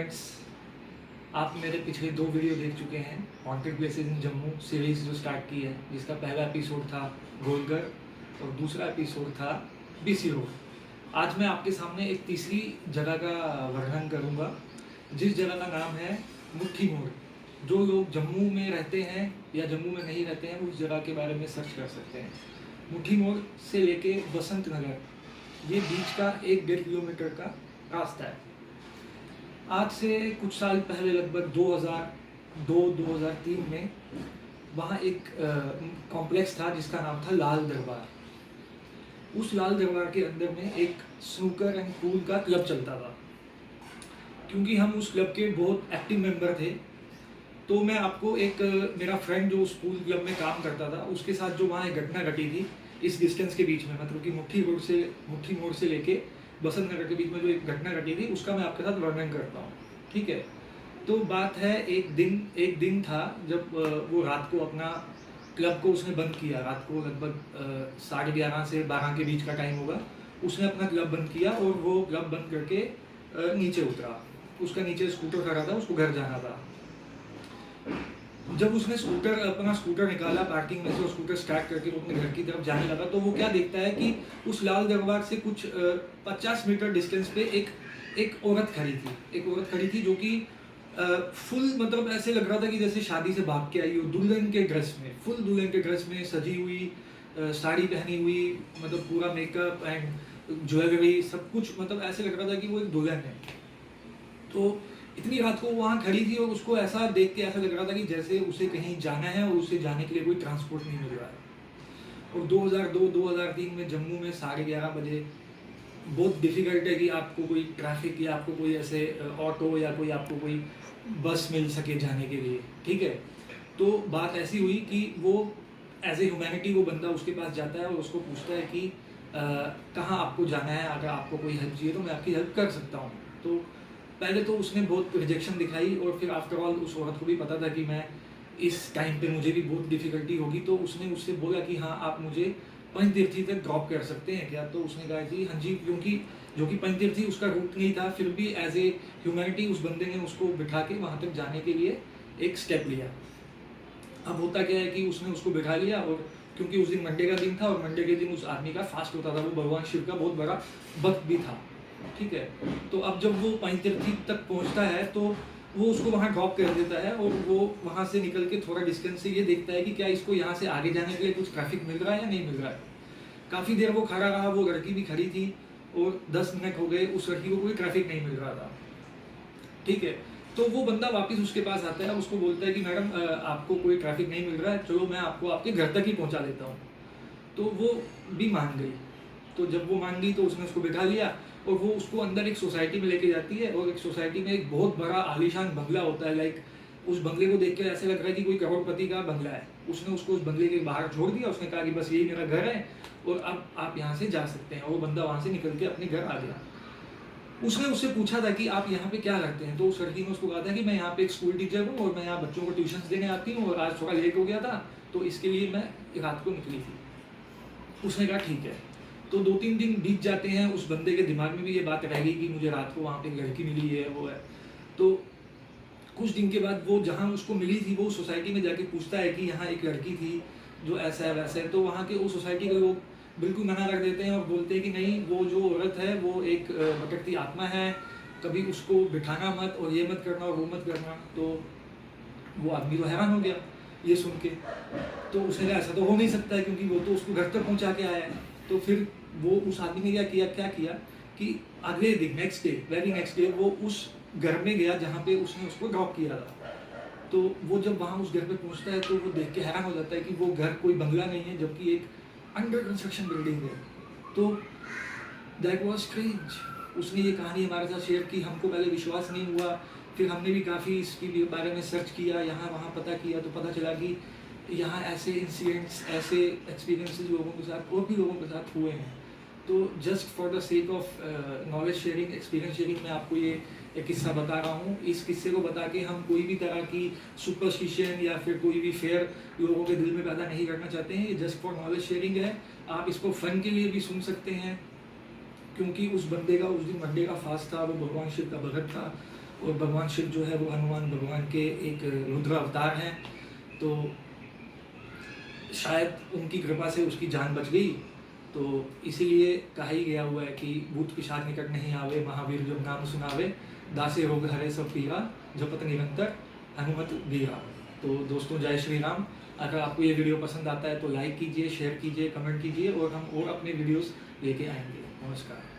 Friends, आप मेरे पिछले 2 वीडियो देख चुके हैं haunted places in Jammu series जो स्टार्ट की है, जिसका पहला एपिसोड था गोलघर और दूसरा एपिसोड था बीसी रोड। आज मैं आपके सामने एक तीसरी जगह का वर्णन करूंगा, जिस जगह का नाम है मुट्ठी मोड़। जो लोग जम्मू में रहते हैं या जम्मू में नहीं रहते हैं, उस जगह के बारे में सर्च कर सकते हैं। मुट्ठी मोड़ से लेके बसंत नगर, ये बीच का 1-1.5 किलोमीटर का रास्ता है। आज से कुछ साल पहले, लगभग 2002-2003 में, वहाँ एक कॉम्प्लेक्स था जिसका नाम था लाल दरबार। उस लाल दरबार के अंदर में एक स्नूकर एंड पूल का क्लब चलता था। क्योंकि हम उस क्लब के बहुत एक्टिव मेंबर थे, तो मैं आपको एक मेरा फ्रेंड जो उस पूल क्लब में काम करता था, उसके साथ जो वहाँ एक घटना घटी थी इस डिस्टेंस के बीच में, मतलब कि मुट्ठी मोड़ से लेके बसंत नगर के बीच में जो एक घटना घटी थी, उसका मैं आपके साथ वर्णन करता हूँ। ठीक है, तो बात है एक दिन था जब वो रात को अपना क्लब को उसने बंद किया। रात को लगभग 11:30 से 12 के बीच का टाइम होगा। उसने अपना क्लब बंद किया और वो क्लब बंद करके नीचे उतरा। उसका नीचे स्कूटर खड़ा था, उसको घर जाना था। जब उसने अपना स्कूटर निकाला पार्किंग में से और स्कूटर स्टार्ट करके वो अपने घर की तरफ जाने लगा, तो वो क्या देखता है कि उस लाल दरबार से कुछ 50 मीटर डिस्टेंस पे एक औरत खड़ी थी जो कि फुल, मतलब ऐसे लग रहा था कि जैसे शादी से भाग के आई हो, दुल्हन के ड्रेस में सजी हुई, साड़ी पहनी हुई, मतलब पूरा मेकअप एंड ज्वेलरी सब कुछ, मतलब ऐसे लग रहा था कि वो एक दुल्हन है। तो इतनी रात को वहाँ खड़ी थी और उसको ऐसा देख के ऐसा लग रहा था कि जैसे उसे कहीं जाना है और उसे जाने के लिए कोई ट्रांसपोर्ट नहीं मिल रहा है। और 2002-2003 में जम्मू में 11:30 बजे बहुत डिफिकल्ट है कि आपको कोई ट्रैफिक या आपको कोई ऐसे ऑटो या कोई आपको कोई बस मिल सके जाने के लिए। ठीक है, तो बात ऐसी हुई कि वो एज ए ह्यूमैनिटी वो बंदा उसके पास जाता है और उसको पूछता है कि कहाँ आपको जाना है, अगर आपको कोई हेल्प चाहिए तो मैं आपकी हेल्प कर सकता हूँ। तो पहले तो उसने बहुत रिजेक्शन दिखाई और फिर आफ्टर ऑल उस औरत को भी पता था कि मैं इस टाइम पे मुझे भी बहुत डिफिकल्टी होगी, तो उसने उससे बोला कि हाँ, आप मुझे पंचतीर्थी तक ड्रॉप कर सकते हैं क्या। तो उसने कहा कि हाँ जी, क्योंकि जो कि पंचतीर्थी उसका रूट नहीं था, फिर भी एज ए ह्यूमैनिटी उस बंदे ने उसको बिठा के वहाँ तक जाने के लिए एक स्टेप लिया। अब होता क्या है कि उसने उसको बिठा लिया, और क्योंकि उस दिन मंडे का दिन था और मंडे के दिन उस आदमी का फास्ट होता था, वो भगवान शिव का बहुत बड़ा भक्त भी था। ठीक है, तो अब जब वो पंचतीर्थी तक पहुंचता है तो वो उसको वहां ड्रॉप कर देता है और वो वहां से निकल के थोड़ा डिस्टेंस से ये देखता है कि क्या इसको यहाँ से आगे जाने के लिए कुछ ट्रैफिक मिल रहा है या नहीं मिल रहा है। काफ़ी देर वो खड़ा रहा, वो लड़की भी खड़ी थी और 10 मिनट हो गए, उस लड़की को कोई ट्रैफिक नहीं मिल रहा था। ठीक है, तो वो बंदा वापस उसके पास आता है, उसको बोलता है कि मैडम आपको कोई ट्रैफिक नहीं मिल रहा है, चलो मैं आपको आपके घर तक ही पहुँचा देता हूँ। तो वो भी मान गई। तो जब वो मान गई तो उसने उसको बिठा लिया और वो उसको अंदर एक सोसाइटी में लेके जाती है, और एक सोसाइटी में एक बहुत बड़ा आलीशान बंगला होता है। लाइक उस बंगले को देख के ऐसे लग रहा है कि कोई करोड़पति का बंगला है। उसने उसको उस बंगले के बाहर छोड़ दिया, उसने कहा कि बस यही मेरा घर है और अब आप यहाँ से जा सकते हैं। और वो बंदा वहाँ से निकल के अपने घर आ गया। उसने उससे पूछा था कि आप यहाँ पे क्या करते हैं, तो उस लड़की ने उसको कहा था कि मैं यहाँ पे एक स्कूल टीचर हूँ और मैं यहाँ बच्चों को ट्यूशन देने आती हूँ और आज थोड़ा लेट हो गया था, तो इसके लिए मैं रात को निकली थी। उसने कहा ठीक है। तो 2-3 दिन बीत जाते हैं, उस बंदे के दिमाग में भी ये बात रह गई कि मुझे रात को वहाँ पे लड़की मिली है, वो है। तो कुछ दिन के बाद वो जहाँ उसको मिली थी, वो सोसाइटी में जाके पूछता है कि यहाँ एक लड़की थी जो ऐसा है वैसा है। तो वहाँ के उस सोसाइटी के लोग बिल्कुल मना कर देते हैं और बोलते हैं कि नहीं, वो जो औरत है वो एक भटकती आत्मा है, कभी उसको बिठाना मत और ये मत करना और वो मत करना। तो वो आदमी तो हैरान हो गया ये सुन के। तो उसने कहा ऐसा तो हो नहीं सकता है, क्योंकि वो तो उसको घर तक पहुँचा के आया है। तो फिर वो उस आदमी ने क्या किया कि अगले दिन वेरी नेक्स्ट डे वो उस घर में गया जहाँ पे उसने उसको ड्रॉप किया था। तो वो जब वहाँ उस घर पे पहुँचता है तो वो देख के हैरान हो जाता है कि वो घर कोई बंगला नहीं है, जबकि एक अंडर कंस्ट्रक्शन बिल्डिंग है। तो दैट वाज स्ट्रेंज। उसने ये कहानी हमारे साथ शेयर की, हमको पहले विश्वास नहीं हुआ, फिर हमने भी काफ़ी इसके बारे में सर्च किया, यहाँ वहाँ पता किया, तो पता चला कि यहाँ ऐसे इंसिडेंट्स, ऐसे एक्सपीरियंसेस लोगों के साथ और भी लोगों के साथ हुए हैं। तो just for the sake of knowledge sharing, experience sharing, मैं आपको ये एक किस्सा बता रहा हूँ। इस किस्से को बता के हम कोई भी तरह की सुपरस्टिशन या फिर कोई भी फेयर लोगों के दिल में पैदा नहीं करना चाहते हैं। ये जस्ट फॉर नॉलेज शेयरिंग है। आप इसको फन के लिए भी सुन सकते हैं, क्योंकि उस बंदे का उस दिन मंडे का फास्ट था, वो भगवान शिव का भगत था और भगवान शिव जो है वो हनुमान भगवान के एक रुद्र अवतार हैं, तो शायद उनकी कृपा से उसकी जान बच गई। तो इसीलिए कहा ही गया हुआ है कि भूत पिशाच निकट नहीं आवे, महावीर जब नाम सुनावे, दासे रोग हरे सब पीरा, जपत निरंतर हनुमत वीरा। तो दोस्तों जय श्री राम। अगर आपको ये वीडियो पसंद आता है तो लाइक कीजिए, शेयर कीजिए, कमेंट कीजिए और हम और अपने वीडियोस लेके आएंगे। नमस्कार।